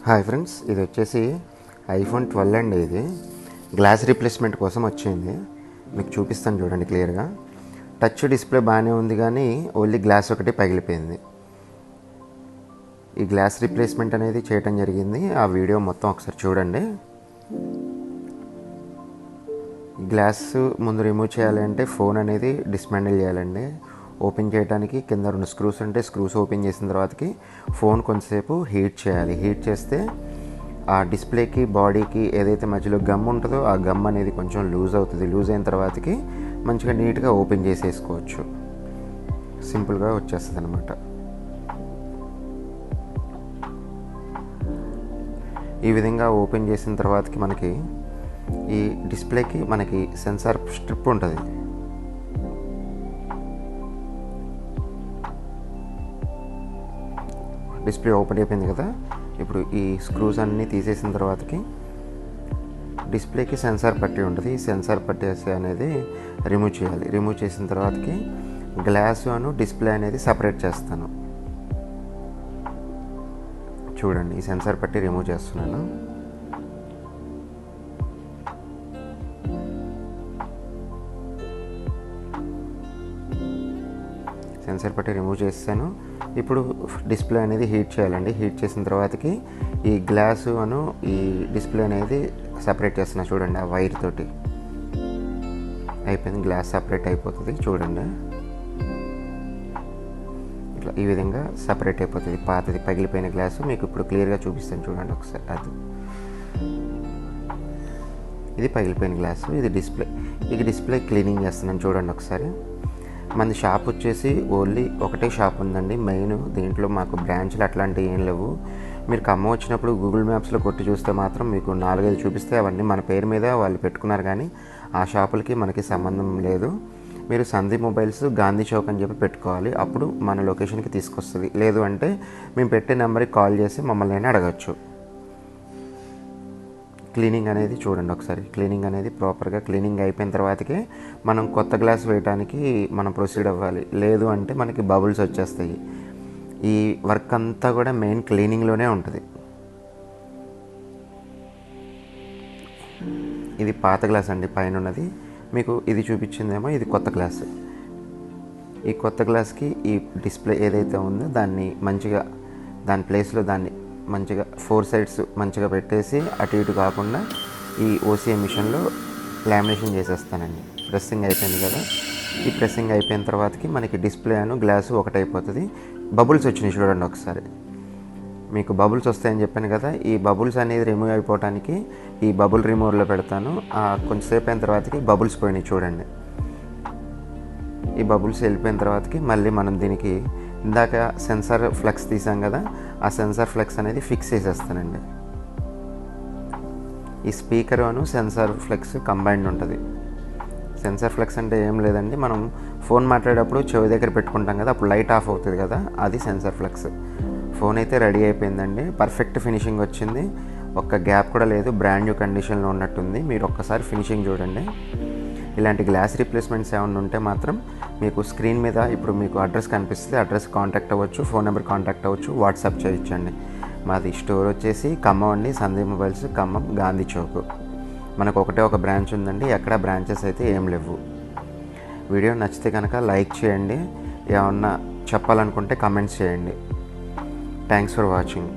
Hi friends, ఇది వచ్చేసి iPhone 12 అండి. ఇది గ్లాస్ రీప్లేస్మెంట్ కోసం వచ్చింది. మీకు చూపిస్తాను చూడండి క్లియర్గా. టచ్ డిస్ప్లే బాగానే ఉంది, కానీ ఓన్లీ గ్లాస్ ఒకటి పగిలిపోయింది. ఈ గ్లాస్ రీప్లేస్మెంట్ అనేది చేయటం జరిగింది. ఆ వీడియో మొత్తం ఒకసారి చూడండి. గ్లాస్ ముందు రిమూవ్ చేయాలి అంటే ఫోన్ అనేది డిస్మాండిల్ చేయాలండి. ఓపెన్ చేయడానికి కింద 2 స్క్రూస్ ఉంటే స్క్రూస్ ఓపెన్ చేసిన తర్వాతకి ఫోన్ కొంతసేపు హీట్ చేయాలి. హీట్ చేస్తే ఆ డిస్ప్లేకి బాడీకి ఏదైతే మధ్యలో గమ్ ఉంటుందో ఆ గమ్ అనేది కొంచెం లూజ్ అవుతుంది. లూజ్ అయిన తర్వాతకి మంచిగా నీట్గా ఓపెన్ చేసేసుకోవచ్చు. సింపుల్గా వచ్చేస్తుంది అనమాట. ఈ విధంగా ఓపెన్ చేసిన తర్వాతకి మనకి ఈ డిస్ప్లేకి మనకి సెన్సార్ స్ట్రిప్ ఉంటుంది. డిస్ప్లే ఓపెన్ అయిపోయింది కదా. ఇప్పుడు ఈ స్క్రూస్ అన్నీ తీసేసిన తర్వాతకి డిస్ప్లేకి సెన్సార్ పట్టి ఉంటుంది. ఈ సెన్సార్ పట్టి అనేది రిమూవ్ చేయాలి. రిమూవ్ చేసిన తర్వాతకి గ్లాస్ అను డిస్ప్లే అనేది సపరేట్ చేస్తాను. చూడండి, ఈ సెన్సార్ పట్టి రిమూవ్ చేస్తున్నాను. సెన్సార్ పట్టి రిమూవ్ చేస్తాను. ఇప్పుడు డిస్ప్లే అనేది హీట్ చేయాలండి. హీట్ చేసిన తర్వాతకి ఈ గ్లాసు అను ఈ డిస్ప్లే అనేది సపరేట్ చేస్తున్నా. చూడండి, ఆ వైర్ తోటి అయిపోయింది. గ్లాస్ సపరేట్ అయిపోతుంది. చూడండి, ఇట్లా ఈ విధంగా సపరేట్ అయిపోతుంది. పాతది పగిలిపోయిన గ్లాసు మీకు ఇప్పుడు క్లియర్గా చూపిస్తాను. చూడండి ఒకసారి. అది ఇది పగిలిపోయిన గ్లాసు, ఇది డిస్ప్లే. ఇది డిస్ప్లే క్లీనింగ్ చేస్తున్నాను. చూడండి ఒకసారి. మన షాప్ వచ్చేసి ఓన్లీ ఒకటే షాప్ ఉందండి మెయిన్. దీంట్లో మాకు బ్రాంచ్లు అట్లాంటివి ఏం లేవు. మీరు ఖమ్మం వచ్చినప్పుడు గూగుల్ మ్యాప్స్లో కొట్టి చూస్తే మాత్రం మీకు 4-5 చూపిస్తే అవన్నీ మన పేరు మీద వాళ్ళు పెట్టుకున్నారు, కానీ ఆ షాపులకి మనకి సంబంధం లేదు. మీరు సందీప్ మొబైల్స్ గాంధీ చౌక్ అని చెప్పి పెట్టుకోవాలి. అప్పుడు మన లొకేషన్కి తీసుకొస్తుంది. లేదు అంటే మేము పెట్టే నెంబర్కి కాల్ చేసి మమ్మల్ని అడగచ్చు. క్లీనింగ్ అనేది చూడండి ఒకసారి. క్లీనింగ్ అనేది ప్రాపర్గా క్లీనింగ్ అయిపోయిన తర్వాతకే మనం కొత్త గ్లాస్ వేయడానికి మనం ప్రొసీడ్ అవ్వాలి. లేదు అంటే మనకి బబుల్స్ వచ్చేస్తాయి. ఈ వర్క్ అంతా కూడా మెయిన్ క్లీనింగ్లోనే ఉంటుంది. ఇది పాత గ్లాస్ అండి, పైన ఉన్నది. మీకు ఇది చూపించిందేమో ఇది కొత్త గ్లాస్. ఈ కొత్త గ్లాస్కి ఈ డిస్ప్లే ఏదైతే ఉందో దాన్ని మంచిగా దాని ప్లేస్లో దాన్ని మంచిగా 4 సైడ్స్ మంచిగా పెట్టేసి అటు ఇటు కాకుండా ఈ ఓసీఐ మిషన్లో లామినేషన్ చేసేస్తానండి. ప్రెస్సింగ్ అయిపోయింది కదా. ఈ ప్రెస్సింగ్ అయిపోయిన తర్వాతకి మనకి డిస్ప్లే అను గ్లాసు ఒకటైపోతుంది. బబుల్స్ వచ్చినాయి చూడండి ఒకసారి. మీకు బబుల్స్ వస్తాయని చెప్పాను కదా. ఈ బబుల్స్ అనేది రిమూవ్ అయిపోవడానికి ఈ బబుల్ రిమూవర్లో పెడతాను. కొంచెంసేపు అయిన తర్వాతకి బబుల్స్ పోయినాయి చూడండి. ఈ బబుల్స్ వెళ్ళిపోయిన తర్వాతకి మళ్ళీ మనం దీనికి ఇందాక సెన్సార్ ఫ్లెక్స్ తీసాం కదా, ఆ సెన్సార్ ఫ్లెక్స్ అనేది ఫిక్స్ చేసేస్తానండి. ఈ స్పీకర్ అను సెన్సార్ ఫ్లెక్స్ కంబైన్డ్ ఉంటుంది. సెన్సార్ ఫ్లెక్స్ అంటే ఏం లేదండి, మనం ఫోన్ మాట్లాడేటప్పుడు చెవి దగ్గర పెట్టుకుంటాం కదా, అప్పుడు లైట్ ఆఫ్ అవుతుంది కదా, అది సెన్సార్ ఫ్లెక్స్. ఫోన్ అయితే రెడీ అయిపోయిందండి. పర్ఫెక్ట్ ఫినిషింగ్ వచ్చింది. ఒక్క గ్యాప్ కూడా లేదు. బ్రాండ్ న్యూ కండిషన్లో ఉన్నట్టుంది. మీరు ఒక్కసారి ఫినిషింగ్ చూడండి. ఇలాంటి గ్లాస్ రీప్లేస్మెంట్స్ ఏమైనా ఉంటే మాత్రం మీకు స్క్రీన్ మీద ఇప్పుడు మీకు అడ్రస్ కనిపిస్తుంది. అడ్రస్ కాంటాక్ట్ అవ్వచ్చు, ఫోన్ నెంబర్ కాంటాక్ట్ అవ్వచ్చు, వాట్సాప్ చేయొచ్చండి. మాది స్టోర్ వచ్చేసి ఖమ్మం అండి, సందీప్ మొబైల్స్ ఖమ్మం గాంధీ చౌక్. మనకు ఒకటే ఒక బ్రాంచ్ ఉందండి, ఎక్కడ బ్రాంచెస్ అయితే ఏం లేవు. వీడియో నచ్చితే కనుక లైక్ చేయండి. ఏమన్నా చెప్పాలనుకుంటే కామెంట్స్ చేయండి. Thanks for watching.